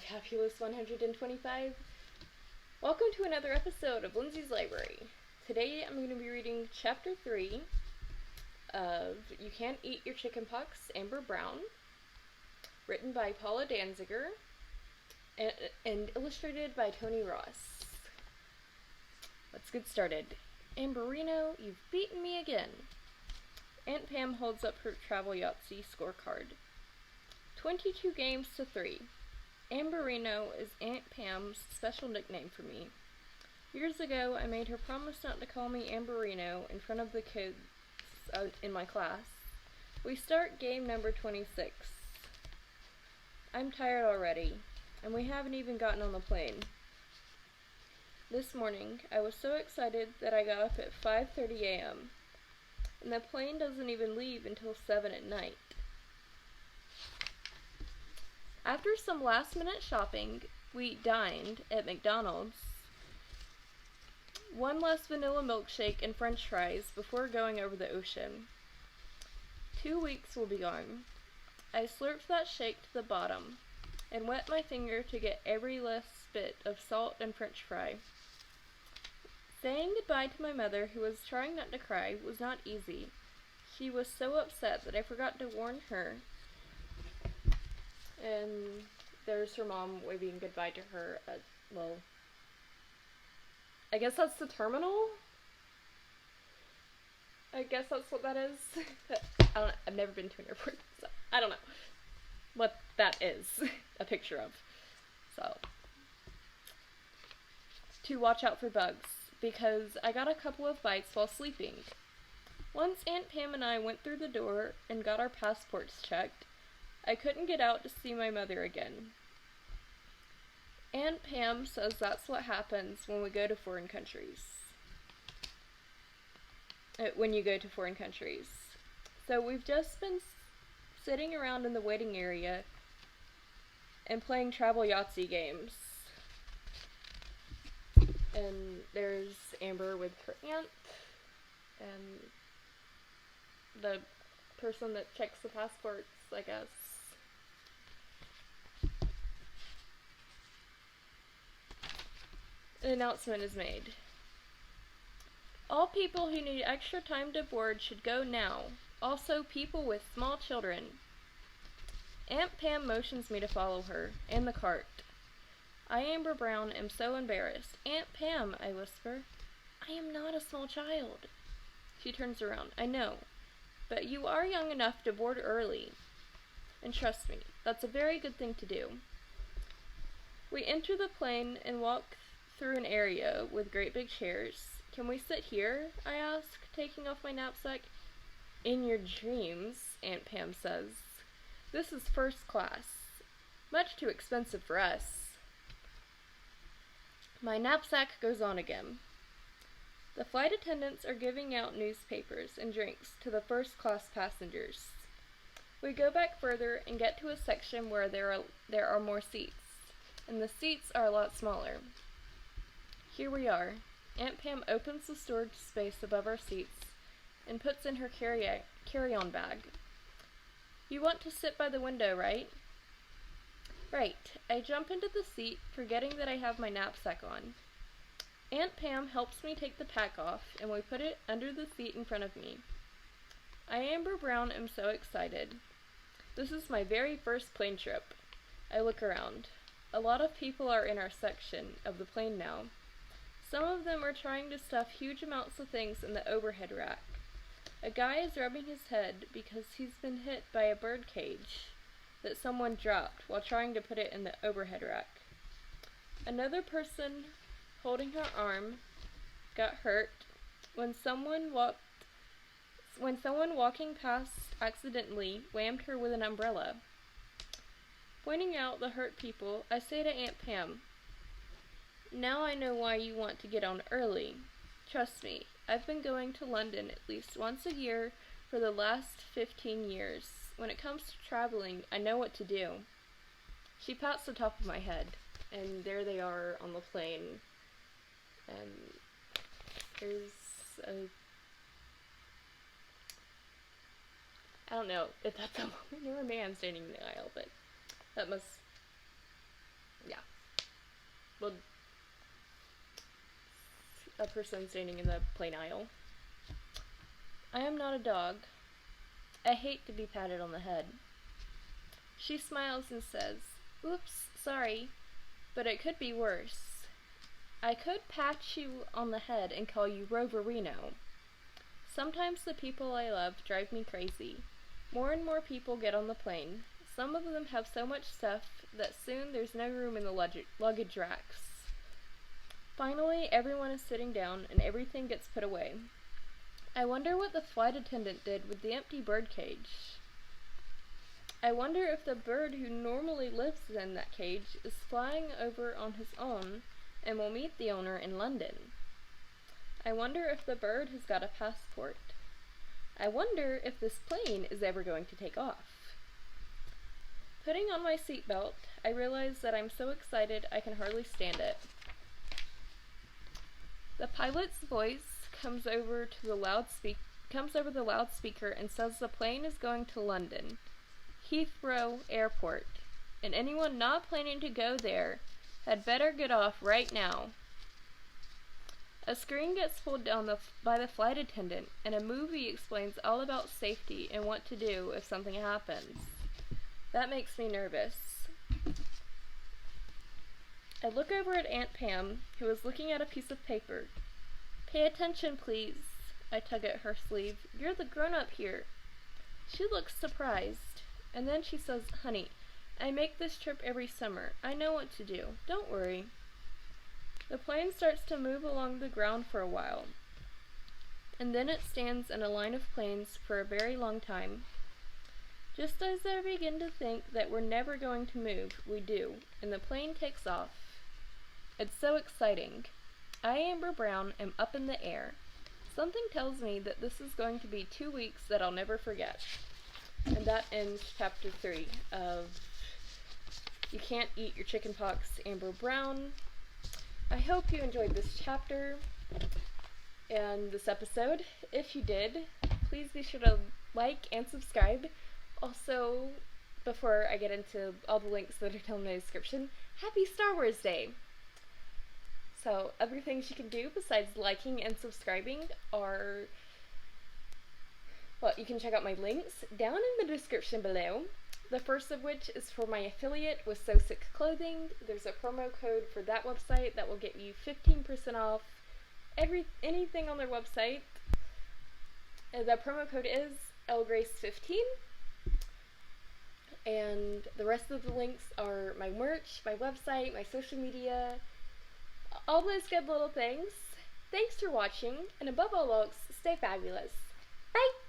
Fabulous 125. Welcome to another episode of Lindsay's Library. Today I'm going to be reading Chapter 3 of You Can't Eat Your Chickenpox, Amber Brown, written by Paula Danziger, and illustrated by Tony Ross. Let's get started. Amberino, you've beaten me again. Aunt Pam holds up her travel Yahtzee scorecard. 22 games to 3. Amberino is Aunt Pam's special nickname for me. Years ago, I made her promise not to call me Amberino in front of the kids in my class. We start game number 26. I'm tired already, and we haven't even gotten on the plane. This morning, I was so excited that I got up at 5:30 a.m., and the plane doesn't even leave until 7 at night. After some last-minute shopping, we dined at McDonald's. One last vanilla milkshake and french fries before going over the ocean. 2 weeks will be gone. I slurped that shake to the bottom and wet my finger to get every last bit of salt and french fry. Saying goodbye to my mother, who was trying not to cry, was not easy. She was so upset that I forgot to warn her. And there's her mom waving goodbye to her at, I guess that's the I guess that's what that is. I've never been to an airport, so I don't know what that is a picture of. So, to watch out for bugs, because I got a couple of bites while sleeping. Once Aunt Pam and I went through the door and got our passports checked, I couldn't get out to see my mother again. Aunt Pam says that's what happens when we go to foreign countries. When you go to foreign countries. So we've just been sitting around in the waiting area and playing travel Yahtzee games. And there's Amber with her aunt and the person that checks the passports, I guess. An announcement is made. All people who need extra time to board should go now. Also, people with small children. Aunt Pam motions me to follow her, and the cart. I, Amber Brown, am so embarrassed. Aunt Pam, I whisper. I am not a small child. She turns around. I know, but you are young enough to board early. And trust me, that's a very good thing to do. We enter the plane and walk through an area with great big chairs. Can we sit here? I ask, taking off my knapsack. In your dreams, Aunt Pam says. This is first class. Much too expensive for us. My knapsack goes on again. The flight attendants are giving out newspapers and drinks to the first class passengers. We go back further and get to a section where there are more seats, and the seats are a lot smaller. Here we are. Aunt Pam opens the storage space above our seats and puts in her carry-on bag. You want to sit by the window, right? Right. I jump into the seat, forgetting that I have my knapsack on. Aunt Pam helps me take the pack off, and we put it under the seat in front of me. I, Amber Brown, am so excited. This is my very first plane trip. I look around. A lot of people are in our section of the plane now. Some of them are trying to stuff huge amounts of things in the overhead rack. A guy is rubbing his head because he's been hit by a bird cage that someone dropped while trying to put it in the overhead rack. Another person holding her arm got hurt when someone walking past accidentally whammed her with an umbrella. Pointing out the hurt people, I say to Aunt Pam, now I know why you want to get on early. Trust me, I've been going to London at least once a year for the last 15 years. When it comes to traveling, I know what to do. She pats the top of my head, and there they are on the plane. And there's a... I don't know if that's a woman or a man standing in the aisle, but that must Yeah. Well, a person standing in the plane aisle. I am not a dog. I hate to be patted on the head. She smiles and says, "Oops, sorry, but it could be worse. I could pat you on the head and call you Roverino. Sometimes the people I love drive me crazy. More and more people get on the plane. Some of them have so much stuff that soon there's no room in the luggage racks. Finally, everyone is sitting down and everything gets put away. I wonder what the flight attendant did with the empty bird cage. I wonder if the bird who normally lives in that cage is flying over on his own and will meet the owner in London. I wonder if the bird has got a passport. I wonder if this plane is ever going to take off." Putting on my seatbelt, I realize that I'm so excited I can hardly stand it. The pilot's voice comes over the loudspeaker and says the plane is going to London, Heathrow Airport, and anyone not planning to go there had better get off right now. A screen gets pulled down by the flight attendant, and a movie explains all about safety and what to do if something happens. That makes me nervous. I look over at Aunt Pam, who is looking at a piece of paper. "Pay attention, please." I tug at her sleeve. "You're the grown-up here." She looks surprised, and then she says, "Honey, I make this trip every summer. I know what to do. Don't worry." The plane starts to move along the ground for a while, and then it stands in a line of planes for a very long time. Just as I begin to think that we're never going to move, we do, and the plane takes off. It's so exciting. I, Amber Brown, am up in the air. Something tells me that this is going to be 2 weeks that I'll never forget. And that ends chapter 3 of You Can't Eat Your Chicken Pox, Amber Brown. I hope you enjoyed this chapter and this episode. If you did, please be sure to like and subscribe. Also, before I get into all the links that are down in the description, happy Star Wars Day! So, other things you can do besides liking and subscribing are, well, you can check out my links down in the description below. The first of which is for my affiliate with So Sick Clothing. There's a promo code for that website that will get you 15% off anything on their website. The promo code is LGrace15. And the rest of the links are my merch, my website, my social media, all those good little things. Thanks for watching, and above all else, stay fabulous. Bye!